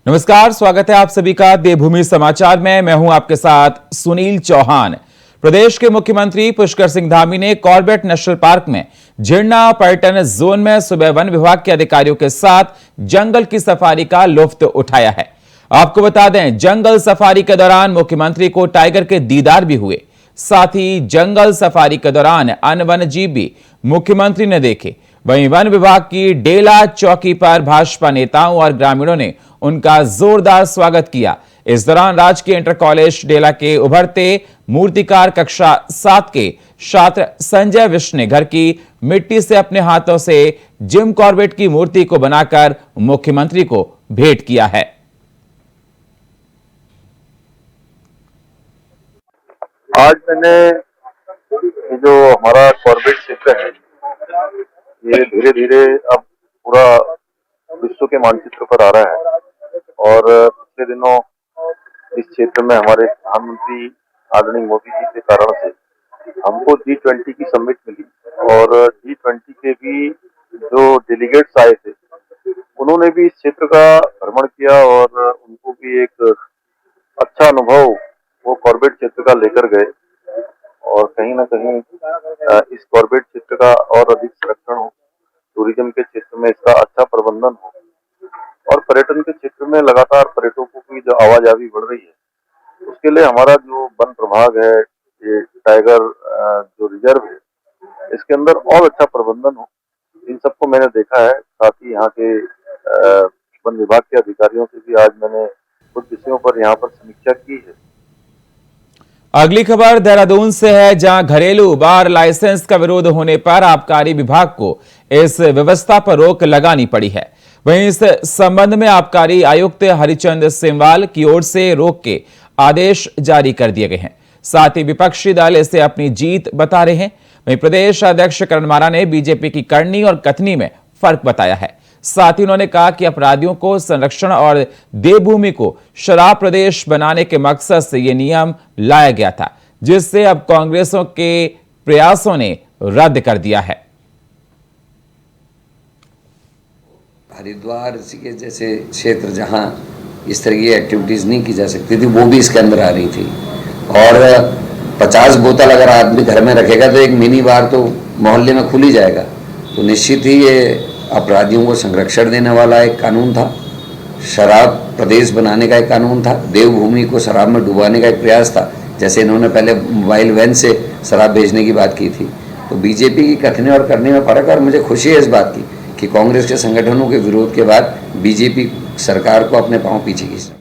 नमस्कार, स्वागत है आप सभी का देवभूमि समाचार में। मैं हूं आपके साथ सुनील चौहान। प्रदेश के मुख्यमंत्री पुष्कर सिंह धामी ने कॉर्बेट नेशनल पार्क में झिरना पर्यटन जोन में सुबह वन विभाग के अधिकारियों के साथ जंगल की सफारी का लुत्फ उठाया है। आपको बता दें, जंगल सफारी के दौरान मुख्यमंत्री को टाइगर के दीदार भी हुए। साथ ही जंगल सफारी के दौरान अन्य वन्य जीव भी मुख्यमंत्री ने देखे। वहीं वन विभाग की डेला चौकी पर भाजपा नेताओं और ग्रामीणों ने उनका जोरदार स्वागत किया। इस दौरान राजकीय इंटर कॉलेज डेला के उभरते मूर्तिकार कक्षा 7 के छात्र संजय विश्व ने घर की मिट्टी से अपने हाथों से जिम कॉर्बेट की मूर्ति को बनाकर मुख्यमंत्री को भेंट किया है। आज मैंने जो हमारा कॉर्बेट क्षेत्र है, ये धीरे धीरे अब पूरा विश्व के मानचित्र पर आ रहा है और पिछले दिनों इस क्षेत्र में हमारे प्रधानमंत्री आदरणीय मोदी जी के कारण से हमको G20 की समिट मिली और G20 के भी जो डेलीगेट्स आए थे उन्होंने भी इस क्षेत्र का भ्रमण किया और उनको भी एक अच्छा अनुभव वो कॉर्बेट क्षेत्र का लेकर गए और कहीं ना कहीं इस कॉर्बेट क्षेत्र का और अधिक संरक्षण हो, टूरिज्म के क्षेत्र में इसका अच्छा प्रबंधन हो और पर्यटन के क्षेत्र में लगातार पर्यटकों की जो आवाजाही बढ़ रही है उसके लिए हमारा जो वन प्रभाग है, ये टाइगर जो रिजर्व है, इसके अंदर और अच्छा प्रबंधन हो, इन सबको मैंने देखा है। साथ ही यहाँ के वन विभाग के अधिकारियों से भी आज मैंने कुछ विषयों पर यहाँ पर समीक्षा की है। अगली खबर देहरादून से है, जहां घरेलू बार लाइसेंस का विरोध होने पर आबकारी विभाग को इस व्यवस्था पर रोक लगानी पड़ी है। वहीं इस संबंध में आबकारी आयुक्त हरिचंद सिमवाल की ओर से रोक के आदेश जारी कर दिए गए हैं। साथ ही विपक्षी दल इसे अपनी जीत बता रहे हैं। वहीं प्रदेश अध्यक्ष करण मारा ने बीजेपी की करनी और कथनी में फर्क बताया है। साथ ही उन्होंने कहा कि अपराधियों को संरक्षण और देवभूमि को शराब प्रदेश बनाने के मकसद से यह नियम लाया गया था, जिससे अब कांग्रेसों के प्रयासों ने रद्द कर दिया है। हरिद्वार ऋषिकेश जैसे क्षेत्र जहां इस तरह की एक्टिविटीज नहीं की जा सकती थी, वो भी इसके अंदर आ रही थी। और 50 बोतल अगर आदमी घर में रखेगा तो एक मिनी बार तो मोहल्ले में खुल ही जाएगा। तो निश्चित ही ये अपराधियों को संरक्षण देने वाला एक कानून था, शराब प्रदेश बनाने का एक कानून था, देवभूमि को शराब में डुबाने का एक प्रयास था। जैसे इन्होंने पहले मोबाइल वैन से शराब भेजने की बात की थी। तो बीजेपी की कथने और करने में फर्क है और मुझे खुशी है इस बात की कि कांग्रेस के संगठनों के विरोध के बाद बीजेपी सरकार को अपने पांव पीछे खींचना।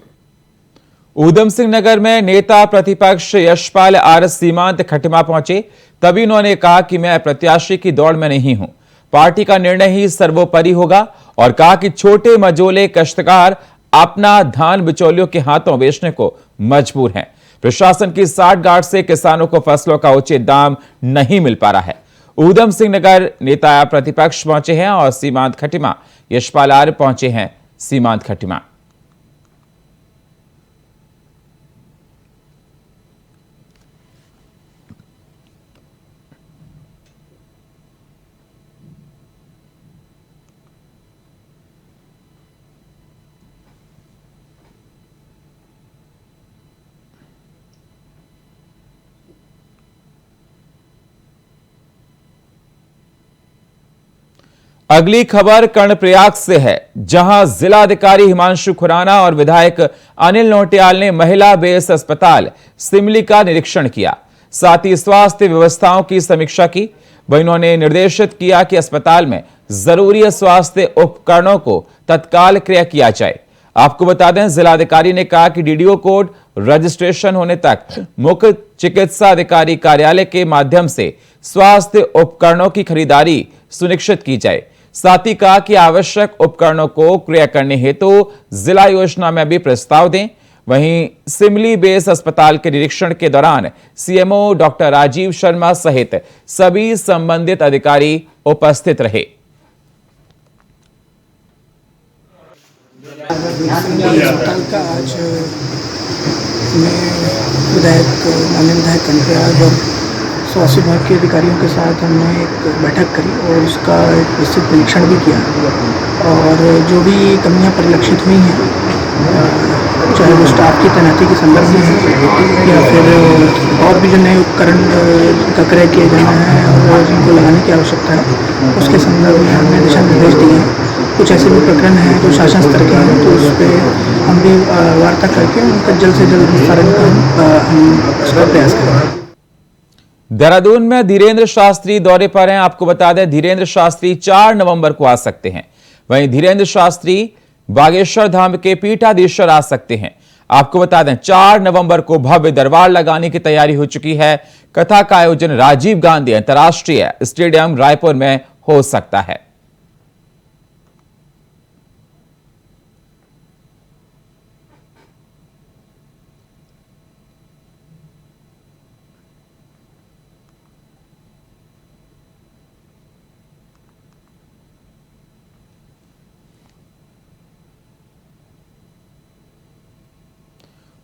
ऊधम सिंह नगर में नेता प्रतिपक्ष यशपाल आर सीमांत खटिमा पहुंचे। तभी उन्होंने कहा कि मैं प्रत्याशी की दौड़ में नहीं हूं, पार्टी का निर्णय ही सर्वोपरि होगा, और कहा कि छोटे मझोले काश्तकार अपना धान बिचौलियों के हाथों बेचने को मजबूर हैं। प्रशासन की साठगांठ से किसानों को फसलों का उचित दाम नहीं मिल पा रहा है। ऊधम सिंह नगर नेता प्रतिपक्ष पहुंचे हैं और सीमांत खटिमा यशपाल आर पहुंचे हैं। सीमांत खटिमा अगली खबर कर्णप्रयाग से है, जहां जिलाधिकारी हिमांशु खुराना और विधायक अनिल नौटियाल ने महिला बेस अस्पताल सिमली का निरीक्षण किया। साथ ही स्वास्थ्य व्यवस्थाओं की समीक्षा की। वहीं उन्होंने निर्देशित किया कि अस्पताल में जरूरी स्वास्थ्य उपकरणों को तत्काल क्रय किया जाए। आपको बता दें, जिलाधिकारी ने कहा कि डीडीओ कोड रजिस्ट्रेशन होने तक मुख्य चिकित्सा अधिकारी कार्यालय के माध्यम से स्वास्थ्य उपकरणों की खरीदारी सुनिश्चित की जाए। साथ ही कहा कि आवश्यक उपकरणों को क्रय करने हेतु जिला योजना में भी प्रस्ताव दें। वहीं सिमली बेस अस्पताल के निरीक्षण के दौरान सीएमओ डॉक्टर राजीव शर्मा सहित सभी संबंधित अधिकारी उपस्थित रहे। अस्पताल का आज मैं विधायक कर्णप्रयाग और स्वास्थ्य विभाग के अधिकारियों के साथ हमने एक बैठक करी और उसका एक विस्तृत निरीक्षण भी किया और जो भी कमियां परिलक्षित हुई हैं चाहे वो स्टाफ की तैनाती के संदर्भ में है या फिर और भी जो नए उपकरण का क्रय किया जाना है और जिनको लगाने की आवश्यकता है उसके संदर्भ में हमने दिशा निर्देश दिए हैं। कुछ ऐसे भी प्रकरण हैं जो शासन स्तर के हैं तो उस पर हम भी वार्ता करके उनका जल्द से जल्द निस्तारण का हम उसका प्रयास करेंगे। देहरादून में धीरेन्द्र शास्त्री दौरे पर हैं। आपको बता दें धीरेन्द्र शास्त्री 4 नवंबर को आ सकते हैं। वहीं धीरेन्द्र शास्त्री बागेश्वर धाम के पीठाधीश्वर आ सकते हैं। आपको बता दें 4 नवंबर को भव्य दरबार लगाने की तैयारी हो चुकी है। कथा का आयोजन राजीव गांधी अंतर्राष्ट्रीय स्टेडियम रायपुर में हो सकता है।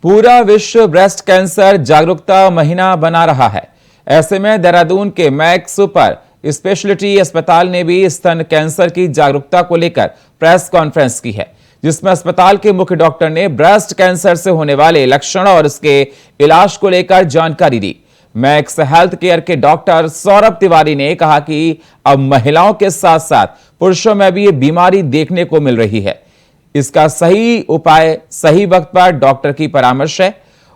पूरा विश्व ब्रेस्ट कैंसर जागरूकता महीना बना रहा है। ऐसे में देहरादून के मैक्स सुपर स्पेशलिटी अस्पताल ने भी स्तन कैंसर की जागरूकता को लेकर प्रेस कॉन्फ्रेंस की है, जिसमें अस्पताल के मुख्य डॉक्टर ने ब्रेस्ट कैंसर से होने वाले लक्षण और इसके इलाज को लेकर जानकारी दी। मैक्स हेल्थ केयर के डॉक्टर सौरभ तिवारी ने कहा कि अब महिलाओं के साथ साथ पुरुषों में भी ये बीमारी देखने को मिल रही है। इसका सही उपाय सही वक्त पर डॉक्टर की परामर्श है।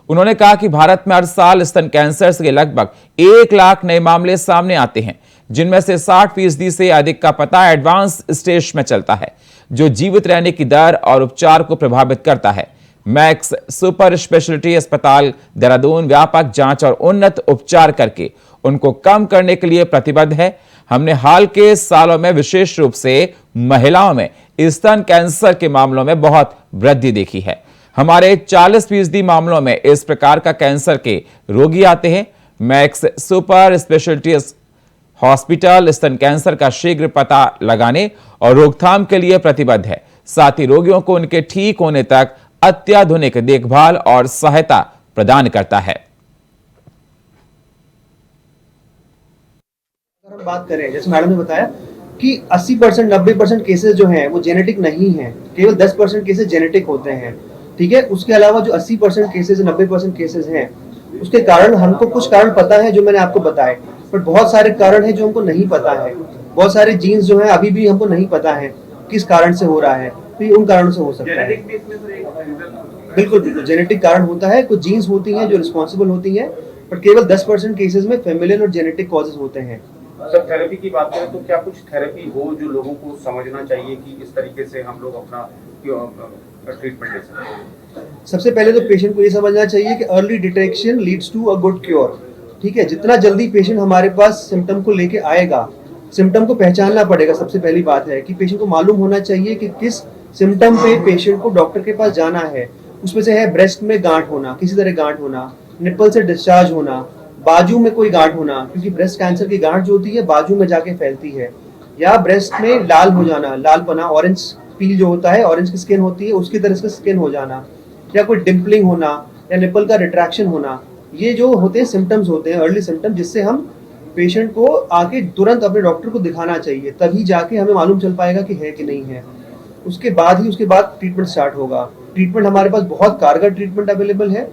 उन्होंने कहा कि भारत में हर साल स्तन कैंसर के लगभग 1 लाख नए मामले सामने आते हैं, जिनमें से 60% से अधिक का पता एडवांस स्टेज में चलता है, जो जीवित रहने की दर और उपचार को प्रभावित करता है। मैक्स सुपर स्पेशलिटी अस्पताल देहरादून व्यापक जांच और उन्नत उपचार करके उनको कम करने के लिए प्रतिबद्ध है। हमने हाल के सालों में विशेष रूप से महिलाओं में स्तन कैंसर के मामलों में बहुत वृद्धि देखी है। हमारे 40% मामलों में इस प्रकार का कैंसर के रोगी आते हैं। मैक्स सुपर स्पेशलिटी हॉस्पिटल स्तन कैंसर का शीघ्र पता लगाने और रोकथाम के लिए प्रतिबद्ध है। साथ ही रोगियों को उनके ठीक होने तक अत्याधुनिक देखभाल और सहायता प्रदान करता है। अगर हम बात करें, जैसे मैडम ने बताया कि 80% 90% केसेस जो हैं वो जेनेटिक नहीं हैं, केवल 10% केसेस जेनेटिक होते हैं। ठीक है, उसके अलावा जो 80% केसेस 90% केसेस हैं उसके कारण हमको कुछ कारण पता है जो मैंने आपको बताए, पर बहुत सारे कारण हैं जो हमको नहीं पता है। बहुत सारे जीन्स जो हैं अभी भी हमको नहीं पता है किस कारण से हो रहा है, तो ये उन कारणों से हो सकता है। बिल्कुल बिल्कुल जेनेटिक कारण होता है। कुछ जीन्स होती हैं जो रिस्पॉन्सिबल होती हैं, पर केवल 10% केसेस में फैमिलियल और जेनेटिक कॉजेज होते हैं। सर थेरेपी की बात करें तो क्या कुछ थेरेपी हो जो लोगों को समझना चाहिए कि इस तरीके से हम लोग अपना ट्रीटमेंट ले सकते हैं? सबसे पहले तो पेशेंट को ये समझना चाहिए कि early detection leads to a good cure. ठीक है, जितना जल्दी पेशेंट हमारे पास सिम्टम को लेके आएगा, सिम्टम को पहचानना पड़ेगा। सबसे पहली बात है कि पेशेंट को मालूम होना चाहिए कि किस सिम्टम पे पेशेंट को डॉक्टर के पास जाना है। उसमें से है ब्रेस्ट में गांठ होना, किसी तरह गांठ होना, निप्पल से डिस्चार्ज होना, बाजू में कोई गांठ होना, क्योंकि ब्रेस्ट कैंसर की गांठ जो होती है बाजू में जाके फैलती है, या ब्रेस्ट में लाल हो जाना, लालपना, ऑरेंज पील जो होता है, ऑरेंज की स्किन होती है उसकी तरह से स्किन हो जाना, या कोई डिम्पलिंग होना, या निप्पल का रिट्रैक्शन होना। ये जो होते हैं सिम्टम्स होते हैं, अर्ली सिम्टम, जिससे हम पेशेंट को आके तुरंत अपने डॉक्टर को दिखाना चाहिए, तभी जाके हमें मालूम चल पाएगा कि है कि नहीं है। उसके बाद ट्रीटमेंट स्टार्ट होगा। ट्रीटमेंट हमारे पास बहुत कारगर ट्रीटमेंट अवेलेबल है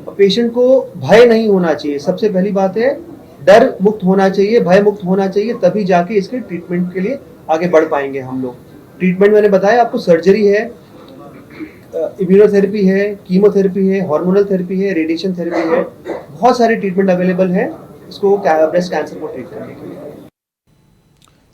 और पेशेंट को भय नहीं होना चाहिए। सबसे पहली बात है डर मुक्त होना चाहिए, भय मुक्त होना चाहिए, तभी जाके इसके ट्रीटमेंट के लिए आगे बढ़ पाएंगे हम लोग। ट्रीटमेंट मैंने बताया आपको, सर्जरी है, इम्यूनोथेरेपी है, कीमोथेरेपी है, हार्मोनल थेरेपी है, रेडिएशन थेरेपी है, बहुत सारे ट्रीटमेंट अवेलेबल है इसको ब्रेस्ट कैंसर को ट्रीट करने के लिए।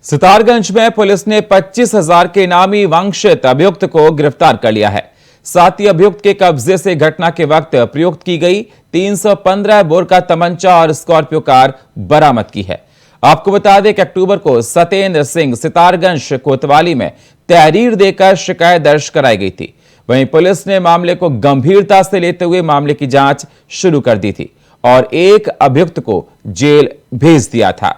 सितारगंज में पुलिस ने 25,000 के इनामी वांछित अभियुक्त को गिरफ्तार कर लिया है। साथ ही अभियुक्त के कब्जे से घटना के वक्त प्रयुक्त की गई 315 बोर का तमंचा और स्कॉर्पियो कार बरामद की है। आपको बता दें कि अक्टूबर को सत्येंद्र सिंह सितारगंज कोतवाली में तहरीर देकर शिकायत दर्ज कराई गई थी। वहीं पुलिस ने मामले को गंभीरता से लेते हुए मामले की जांच शुरू कर दी थी और एक अभियुक्त को जेल भेज दिया था।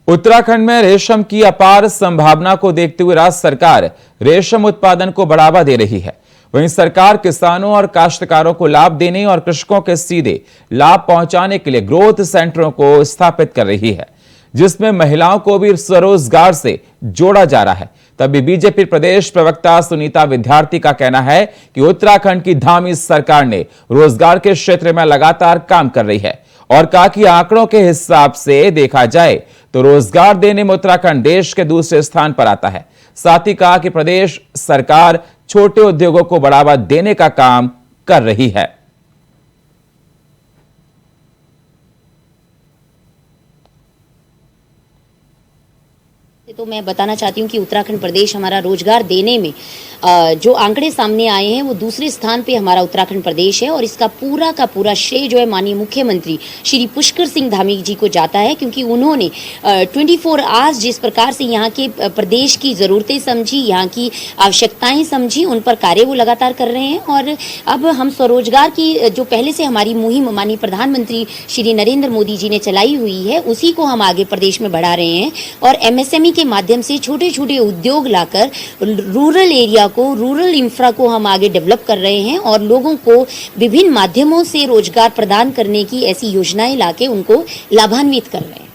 उत्तराखंड में रेशम की अपार संभावना को देखते हुए राज्य सरकार रेशम उत्पादन को बढ़ावा दे रही है। वहीं सरकार किसानों और काश्तकारों को लाभ देने और कृषकों के सीधे लाभ पहुंचाने के लिए ग्रोथ सेंटरों को स्थापित कर रही है, जिसमें महिलाओं को भी स्वरोजगार से जोड़ा जा रहा है। तभी बीजेपी प्रदेश प्रवक्ता सुनीता विद्यार्थी का कहना है कि उत्तराखंड की धामी सरकार ने रोजगार के क्षेत्र में लगातार काम कर रही है और कहा कि आंकड़ों के हिसाब से देखा जाए तो रोजगार देने में उत्तराखंड देश के दूसरे स्थान पर आता है। साथ ही कहा कि प्रदेश सरकार छोटे उद्योगों को बढ़ावा देने का काम कर रही है। तो मैं बताना चाहती हूँ कि उत्तराखंड प्रदेश हमारा रोजगार देने में जो आंकड़े सामने आए हैं वो दूसरे स्थान पे हमारा उत्तराखंड प्रदेश है और इसका पूरा का पूरा श्रेय जो है माननीय मुख्यमंत्री श्री पुष्कर सिंह धामी जी को जाता है, क्योंकि उन्होंने 24 आवर्स जिस प्रकार से यहाँ के प्रदेश की ज़रूरतें समझी, यहाँ की आवश्यकताएं समझी, उन पर कार्य वो लगातार कर रहे हैं। और अब हम स्वरोजगार की जो पहले से हमारी मुहिम माननीय प्रधानमंत्री श्री नरेंद्र मोदी जी ने चलाई हुई है, उसी को हम आगे प्रदेश में बढ़ा रहे हैं और MSME के माध्यम से छोटे छोटे उद्योग लाकर रूरल एरिया को, रूरल इंफ्रा को हम आगे डेवलप कर रहे हैं और लोगों को विभिन्न माध्यमों से रोजगार प्रदान करने की ऐसी योजनाएं लाके उनको लाभान्वित कर रहे हैं।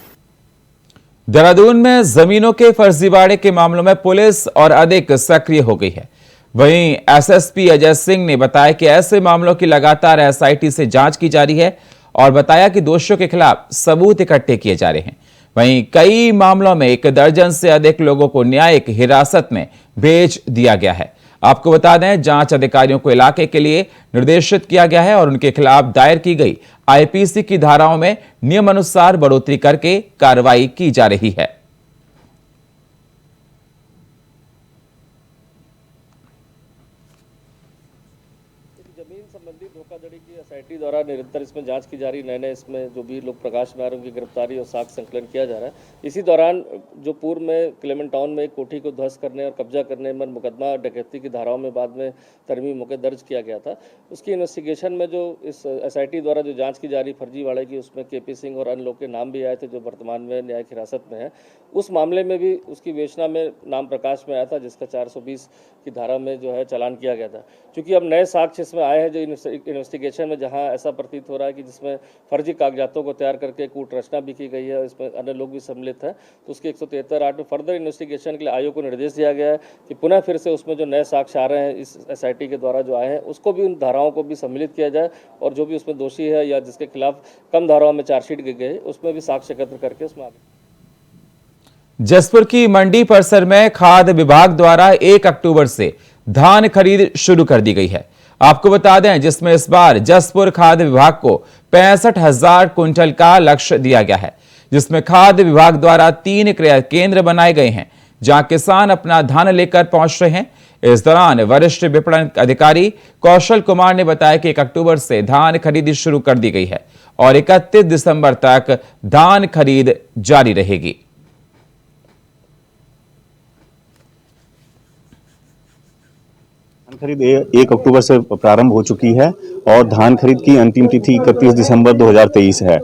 देहरादून में जमीनों के फर्जीवाड़े के मामलों में पुलिस और अधिक सक्रिय हो गई है। वहीं SSP अजय सिंह ने बताया कि ऐसे मामलों की लगातार SIT से जांच की जा रही है और बताया कि दोषियों के खिलाफ सबूत इकट्ठे किए जा रहे हैं। वहीं कई मामलों में 1 दर्जन से अधिक लोगों को न्यायिक हिरासत में भेज दिया गया है। आपको बता दें, जांच अधिकारियों को इलाके के लिए निर्देशित किया गया है और उनके खिलाफ दायर की गई IPC की धाराओं में नियमानुसार बढ़ोतरी करके कार्रवाई की जा रही है। जमीन संबंधी धोखाधड़ी की SIT द्वारा निरंतर इसमें जांच की जा रही, नए इसमें जो भी लोग प्रकाश में आ रहे हैं उनकी गिरफ्तारी और साक्ष्य संकलन किया जा रहा है। इसी दौरान जो पूर्व में क्लेमेंट टाउन में एक कोठी को ध्वस्त करने और कब्जा करने में मुकदमा डकैती की धाराओं में बाद में तरमीम होकर दर्ज किया गया था, उसकी इन्वेस्टिगेशन में जो इस SIT द्वारा जो जाँच की जा रही फर्जीवाड़े की, उसमें KP सिंह और अन्य लोग के नाम भी आए थे जो वर्तमान में न्यायिक हिरासत में है। उस मामले में भी उसकी विवेचना में नाम प्रकाश में आया था, जिसका 420 की धारा में जो है चालान किया गया था। क्योंकि अब नए साक्ष्य इसमें आए हैं जो इन्वेस्टिगेशन में, जहां ऐसा प्रतीत हो रहा है कि जिसमें फर्जी कागजातों को तैयार करके कूट रचना भी की गई है, इसमें अन्य लोग भी सम्मिलित हैं, तो उसकी 173(8) में फर्दर इन्वेस्टिगेशन के लिए आयोग को निर्देश दिया गया है कि पुनः फिर से उसमें जो नए साक्ष्य आ रहे हैं इस SIT के द्वारा जो आए हैं उसको भी, उन धाराओं को भी सम्मिलित किया जाए और जो भी उसमें दोषी है या जिसके खिलाफ कम धाराओं में चार्जशीट की गई उसमें भी साक्ष्य एकत्र करके उसमें आगे। जसपुर की मंडी परिसर में खाद्य विभाग द्वारा 1 अक्टूबर से धान खरीद शुरू कर दी गई है। आपको बता दें, जिसमें इस बार जसपुर खाद्य विभाग को 65,000 क्विंटल का लक्ष्य दिया गया है, जिसमें खाद्य विभाग द्वारा 3 क्रय केंद्र बनाए गए हैं जहां किसान अपना धान लेकर पहुंच रहे हैं। इस दौरान वरिष्ठ विपणन अधिकारी कौशल कुमार ने बताया कि 1 अक्टूबर से धान खरीदी शुरू कर दी गई है और 31 दिसंबर तक धान खरीद जारी रहेगी। धान खरीद 1 अक्टूबर से प्रारंभ हो चुकी है और धान खरीद की अंतिम तिथि 31 दिसंबर 2023 है।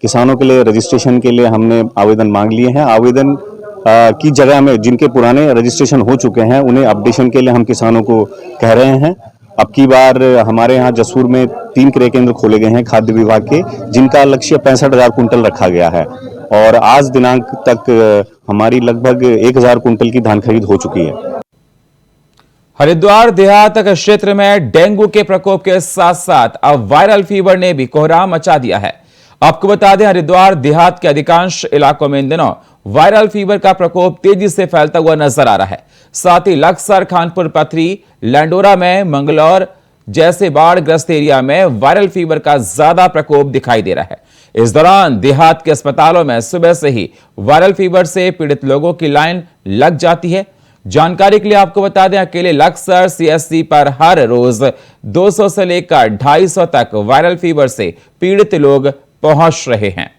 किसानों के लिए रजिस्ट्रेशन के लिए हमने आवेदन मांग लिए हैं। आवेदन की जगह में जिनके पुराने रजिस्ट्रेशन हो चुके हैं उन्हें अपडेशन के लिए हम किसानों को कह रहे हैं। अब की बार हमारे यहाँ जसपुर में 3 क्रय केंद्र खोले गए हैं खाद्य विभाग के, जिनका लक्ष्य 65,000 कुंटल रखा गया है और आज दिनांक तक हमारी लगभग 1,000 कुंटल की धान खरीद हो चुकी है। हरिद्वार देहात क्षेत्र में डेंगू के प्रकोप के साथ साथ अब वायरल फीवर ने भी कोहराम मचा दिया है। आपको बता दें, हरिद्वार देहात के अधिकांश इलाकों में इन दिनों वायरल फीवर का प्रकोप तेजी से फैलता हुआ नजर आ रहा है। साथ ही लक्सर, खानपुर पथरी, लैंडोरा में, मंगलौर जैसे बाढ़ ग्रस्त एरिया में वायरल फीवर का ज्यादा प्रकोप दिखाई दे रहा है। इस दौरान देहात के अस्पतालों में सुबह से ही वायरल फीवर से पीड़ित लोगों की लाइन लग जाती है। जानकारी के लिए आपको बता दें, अकेले लक्सर CSC पर हर रोज 200 से लेकर 250 तक वायरल फीवर से पीड़ित लोग पहुंच रहे हैं।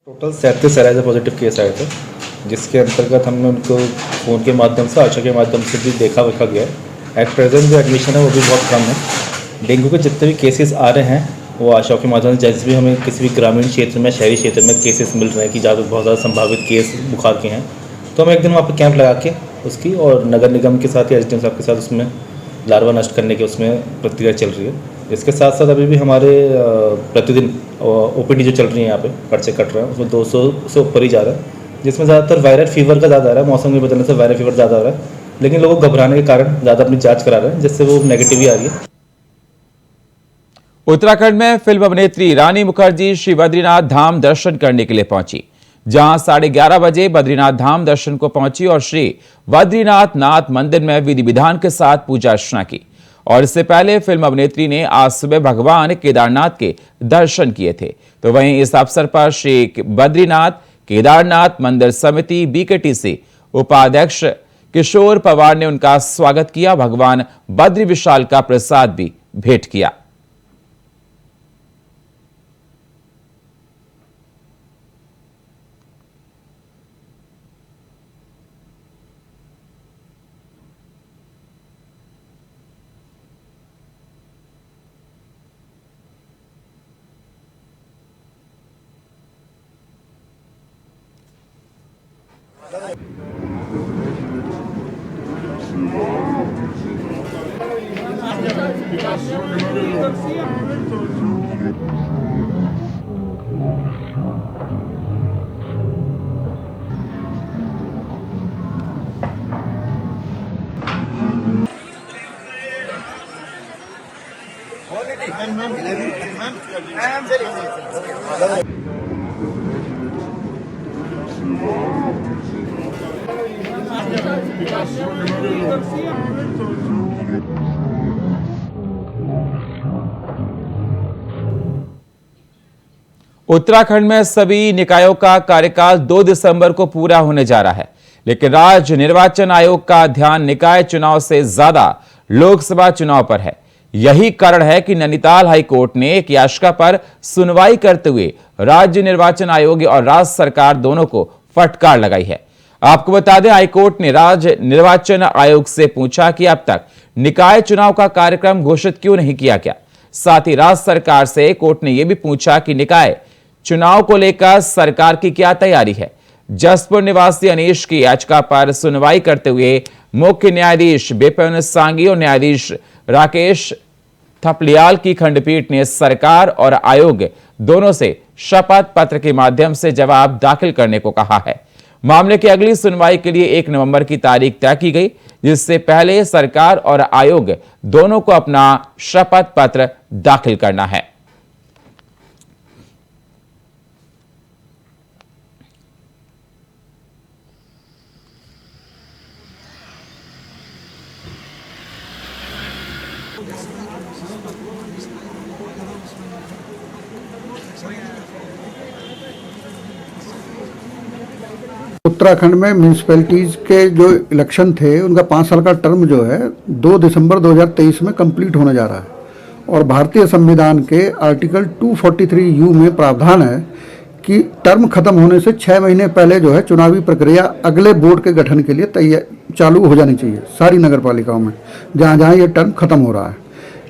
टोटल 37 एलाइजा पॉजिटिव केस आए थे, जिसके अंतर्गत हमने उनको फ़ोन के माध्यम से, आशा के माध्यम से भी देखा गया है। एट प्रेजेंट जो एडमिशन है वो भी बहुत कम है डेंगू के जितने भी केसेस आ रहे हैं वो आशा के माध्यम से, जैसे भी हमें किसी भी ग्रामीण क्षेत्र में, शहरी क्षेत्र में केसेस मिल रहे हैं कि ज़्यादा बहुत ज़्यादा संभावित केस बुखार के हैं, तो हम एक दिन वहाँ पर कैंप लगा के उसकी और नगर निगम के साथ या एसडीएम साहब के साथ उसमें लार्वा नष्ट करने की उसमें प्रक्रिया चल रही है। इसके साथ साथ अभी भी हमारे प्रतिदिन ओपीडी जो चल रही है यहाँ पे पर्चे कट रहे हैं, उसमें 200 से ऊपर ही जा रहा है, जिसमें ज़्यादातर वायरल फीवर का ज़्यादा आ रहा है। मौसम के बदलने से वायरल फीवर ज़्यादा आ रहा है, लेकिन लोग घबराने के कारण ज़्यादा अपनी जाँच करा रहे हैं, जिससे वो नेगेटिव ही आ रही है। उत्तराखंड में फिल्म अभिनेत्री रानी मुखर्जी श्री बद्रीनाथ धाम दर्शन करने के लिए पहुंची, जहां 11:30 बजे बद्रीनाथ धाम दर्शन को पहुंची और श्री बद्रीनाथ नाथ मंदिर में विधि विधान के साथ पूजा अर्चना की। और इससे पहले फिल्म अभिनेत्री ने आज सुबह भगवान केदारनाथ के दर्शन किए थे। तो वहीं इस अवसर पर श्री बद्रीनाथ केदारनाथ मंदिर समिति बीकेटीसी उपाध्यक्ष किशोर पवार ने उनका स्वागत किया। भगवान बद्री विशाल का प्रसाद भी भेंट किया। उत्तराखंड में सभी निकायों का कार्यकाल 2 दिसंबर को पूरा होने जा रहा है, लेकिन राज्य निर्वाचन आयोग का ध्यान निकाय चुनाव से ज्यादा लोकसभा चुनाव पर है। यही कारण है कि नैनीताल हाईकोर्ट ने एक याचिका पर सुनवाई करते हुए राज्य निर्वाचन आयोग और राज्य सरकार दोनों को फटकार लगाई है। आपको बता दें, हाईकोर्ट ने राज्य निर्वाचन आयोग से पूछा कि अब तक निकाय चुनाव का कार्यक्रम घोषित क्यों नहीं किया गया। साथ ही राज्य सरकार से कोर्ट ने यह भी पूछा कि निकाय चुनाव को लेकर सरकार की क्या तैयारी है। जसपुर निवासी अनीश की याचिका पर सुनवाई करते हुए मुख्य न्यायाधीश बिपिन सांघी और न्यायाधीश राकेश थपलियाल की खंडपीठ ने सरकार और आयोग दोनों से शपथ पत्र के माध्यम से जवाब दाखिल करने को कहा है। मामले की अगली सुनवाई के लिए 1 नवंबर की तारीख तय की गई, जिससे पहले सरकार और आयोग दोनों को अपना शपथ पत्र दाखिल करना है। उत्तराखंड में म्यूनिसिपैलिटीज के जो इलेक्शन थे उनका 5 साल का टर्म जो है 2 दिसंबर 2023 में कंप्लीट होने जा रहा है। और भारतीय संविधान के आर्टिकल 243U में प्रावधान है कि टर्म खत्म होने से 6 महीने पहले जो है चुनावी प्रक्रिया अगले बोर्ड के गठन के लिए चालू हो जानी चाहिए सारी नगर पालिकाओं में जहाँ जहाँ ये टर्म खत्म हो रहा है।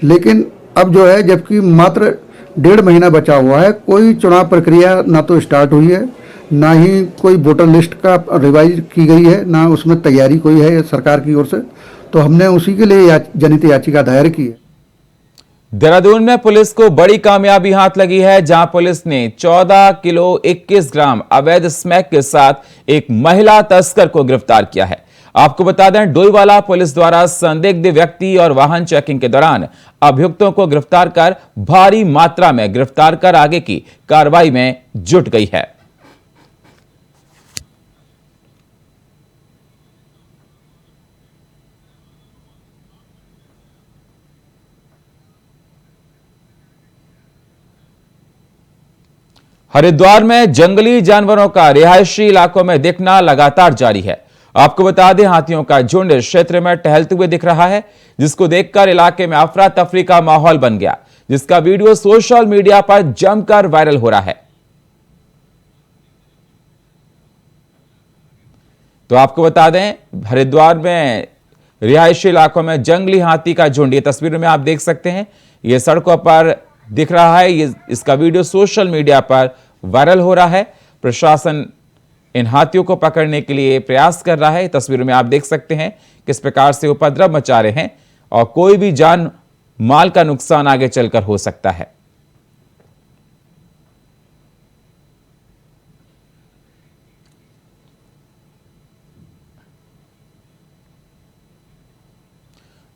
लेकिन अब जो है, जबकि मात्र 1.5 महीना बचा हुआ है, कोई चुनाव प्रक्रिया ना तो स्टार्ट हुई है, ना ही कोई वोटर लिस्ट का रिवाइज की गई है, ना उसमें तैयारी कोई है सरकार की ओर से। तो हमने उसी के लिए जनहित याचिका दायर की है। देहरादून में पुलिस को बड़ी कामयाबी हाथ लगी है, जहां पुलिस ने 14 किलो 21 ग्राम अवैध स्मैक के साथ एक महिला तस्कर को गिरफ्तार किया है। आपको बता दें, डोईवाला पुलिस द्वारा संदिग्ध व्यक्ति और वाहन चेकिंग के दौरान अभियुक्तों को गिरफ्तार कर भारी मात्रा में गिरफ्तार कर आगे की कार्रवाई में जुट गई है। हरिद्वार में जंगली जानवरों का रिहायशी इलाकों में दिखना लगातार जारी है। आपको बता दें, हाथियों का झुंड क्षेत्र में टहलते हुए दिख रहा है, जिसको देखकर इलाके में अफरा तफरी का माहौल बन गया, जिसका वीडियो सोशल मीडिया पर जमकर वायरल हो रहा है। तो आपको बता दें, हरिद्वार में रिहायशी इलाकों में जंगली हाथी का झुंड, ये तस्वीरों में आप देख सकते हैं ये सड़कों पर दिख रहा है। ये इसका वीडियो सोशल मीडिया पर वायरल हो रहा है। प्रशासन इन हाथियों को पकड़ने के लिए प्रयास कर रहा है। तस्वीरों में आप देख सकते हैं किस प्रकार से उपद्रव मचा रहे हैं और कोई भी जान माल का नुकसान आगे चलकर हो सकता है।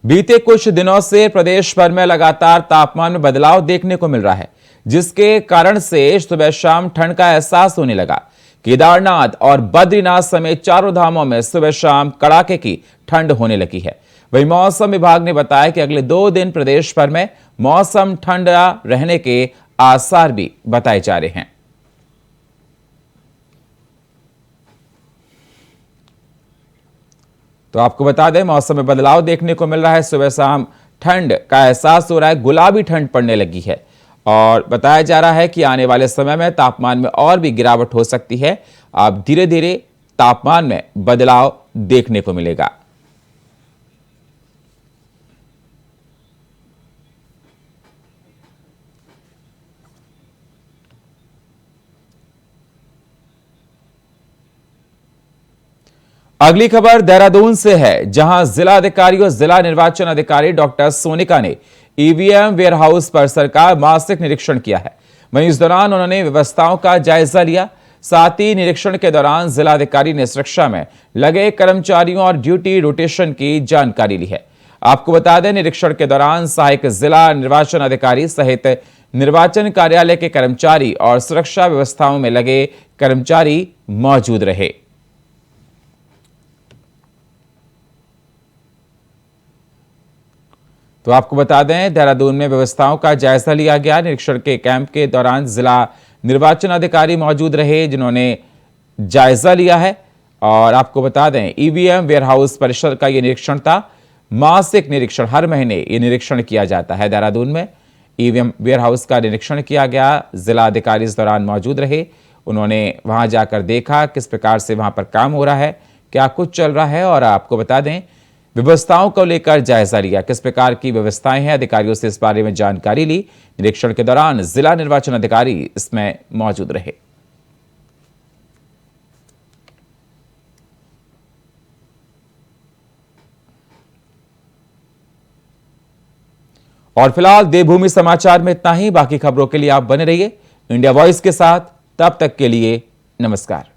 बीते कुछ दिनों से प्रदेश भर में लगातार तापमान में बदलाव देखने को मिल रहा है, जिसके कारण से सुबह शाम ठंड का एहसास होने लगा। केदारनाथ और बद्रीनाथ समेत चारों धामों में सुबह शाम कड़ाके की ठंड होने लगी है। वहीं मौसम विभाग ने बताया कि अगले 2 दिन प्रदेश भर में मौसम ठंडा रहने के आसार भी बताए जा रहे हैं। तो आपको बता दें, मौसम में बदलाव देखने को मिल रहा है। सुबह शाम ठंड का एहसास हो रहा है, गुलाबी ठंड पड़ने लगी है और बताया जा रहा है कि आने वाले समय में तापमान में और भी गिरावट हो सकती है। अब धीरे धीरे तापमान में बदलाव देखने को मिलेगा। अगली खबर देहरादून से है, जहां जिला अधिकारी और जिला निर्वाचन अधिकारी डॉक्टर सोनिका ने ईवीएम वेयरहाउस परिसर का मासिक निरीक्षण किया है। वहीं इस दौरान उन्होंने व्यवस्थाओं का जायजा लिया। साथ ही निरीक्षण के दौरान जिलाधिकारी ने सुरक्षा में लगे कर्मचारियों और ड्यूटी रोटेशन की जानकारी ली है। आपको बता दें, निरीक्षण के दौरान सहायक जिला निर्वाचन अधिकारी सहित निर्वाचन कार्यालय के कर्मचारी और सुरक्षा व्यवस्थाओं में लगे कर्मचारी मौजूद रहे। तो आपको बता दें, देहरादून में व्यवस्थाओं का जायजा लिया गया। निरीक्षण के कैंप के दौरान जिला निर्वाचन अधिकारी मौजूद रहे, जिन्होंने जायजा लिया है। और आपको बता दें, ईवीएम वेयरहाउस परिसर का यह निरीक्षण था। मासिक निरीक्षण, हर महीने ये निरीक्षण किया जाता है। देहरादून में ईवीएम वेयरहाउस का निरीक्षण किया गया। जिला अधिकारी इस दौरान मौजूद रहे। उन्होंने वहां जाकर देखा किस प्रकार से वहां पर काम हो रहा है, क्या कुछ चल रहा है। और आपको बता दें, व्यवस्थाओं को लेकर जायजा लिया, किस प्रकार की व्यवस्थाएं हैं, अधिकारियों से इस बारे में जानकारी ली। निरीक्षण के दौरान जिला निर्वाचन अधिकारी इसमें मौजूद रहे। और फिलहाल देवभूमि समाचार में इतना ही। बाकी खबरों के लिए आप बने रहिए इंडिया वॉइस के साथ। तब तक के लिए नमस्कार।